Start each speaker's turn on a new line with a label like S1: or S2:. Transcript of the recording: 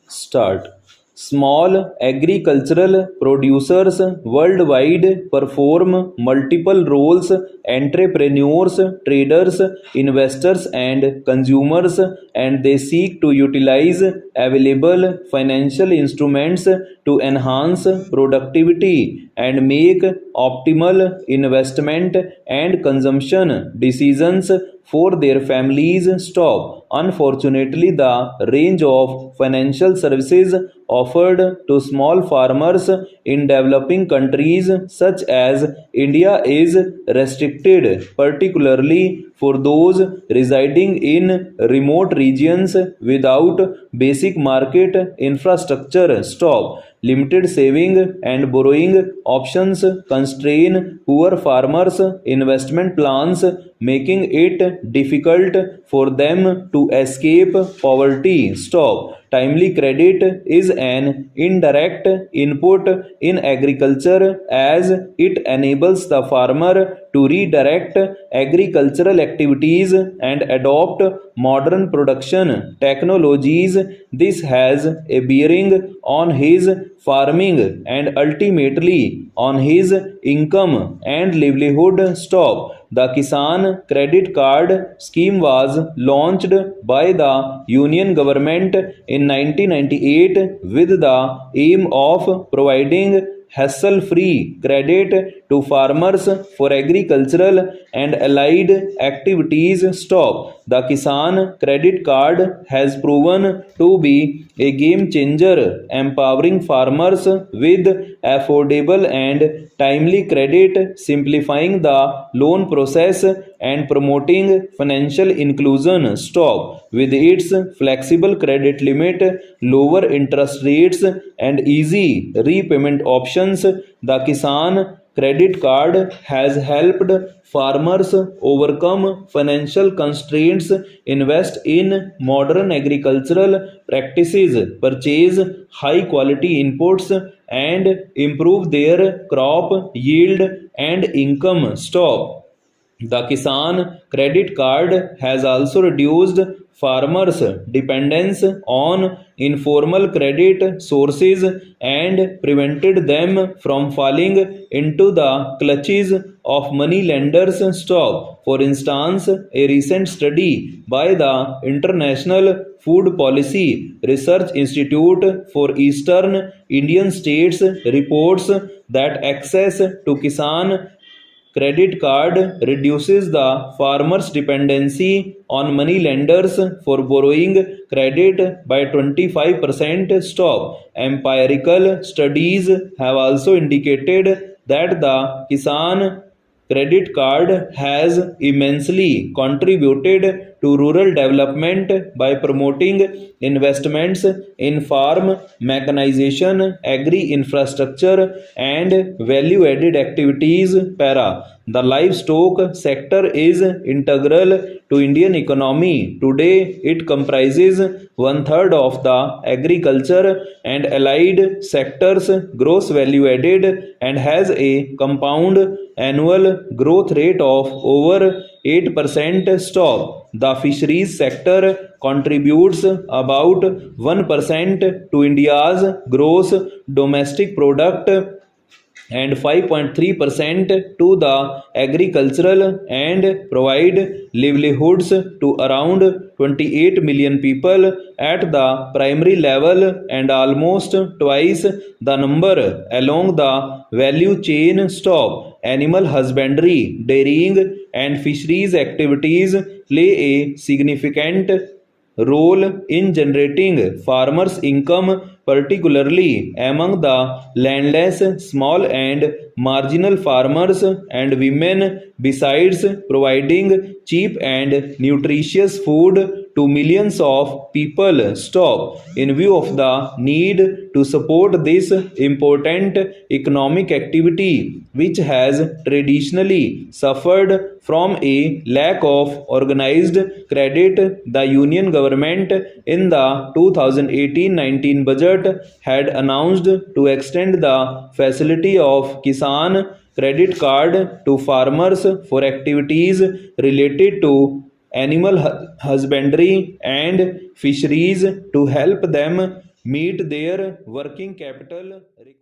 S1: Start. Small agricultural producers worldwide perform multiple roles: entrepreneurs, traders, investors, and consumers, and they seek to utilize available financial instruments to enhance productivity and make optimal investment and consumption decisions for their families. Stop. Unfortunately, the range of financial services offered to small farmers in developing countries such as India is restricted, particularly for those residing in remote regions without basic market infrastructure. Stop. Limited saving and borrowing options constrain poor farmers' investment plans, making it difficult for them to escape poverty. Stop. Timely credit is an indirect input in agriculture as it enables the farmer to redirect agricultural activities and adopt modern production technologies. This has a bearing on his farming and ultimately on his income and livelihood. Stop. The Kisan Credit Card scheme was launched by the Union government in 1998 with the aim of providing hassle-free credit to farmers for agricultural and allied activities. Stop. The Kisan Credit Card has proven to be a game changer, empowering farmers with affordable and timely credit, simplifying the loan process and promoting financial inclusion. Stop. With its flexible credit limit, lower interest rates, and easy repayment options, the Kisan Credit Card has helped farmers overcome financial constraints, invest in modern agricultural practices, purchase high quality inputs, and improve their crop yield and income. Stop. The Kisan Credit Card has also reduced farmers' dependence on informal credit sources and prevented them from falling into the clutches of money lenders. Stop. For instance, a recent study by the International Food Policy Research Institute for Eastern Indian States reports that access to Kisan Credit card reduces the farmer's dependency on money lenders for borrowing credit by 25%. Stop. Empirical studies have also indicated that the Kisan Credit card has immensely contributed to rural development by promoting investments in farm mechanization, agri infrastructure, and value added activities. Para. The livestock sector is integral to Indian economy. Today, it comprises one third of the agriculture and allied sectors' gross value added and has a compound annual growth rate of over 8%. Stop. The fisheries sector contributes about 1% to India's gross domestic product and 5.3% to the agricultural and provide livelihoods to around 28 million people at the primary level and almost twice the number along the value chain. Stop. Animal husbandry, dairying, and fisheries activities play a significant role in generating farmers' income, particularly among the landless, small, and marginal farmers and women, besides providing cheap and nutritious food to millions of people. Stop. In view of the need to support this important economic activity, which has traditionally suffered from a lack of organized credit, the Union government in the 2018-19 budget had announced to extend the facility of Kisan Credit Card to farmers for activities related to animal husbandry, and fisheries to help them meet their working capital requirements.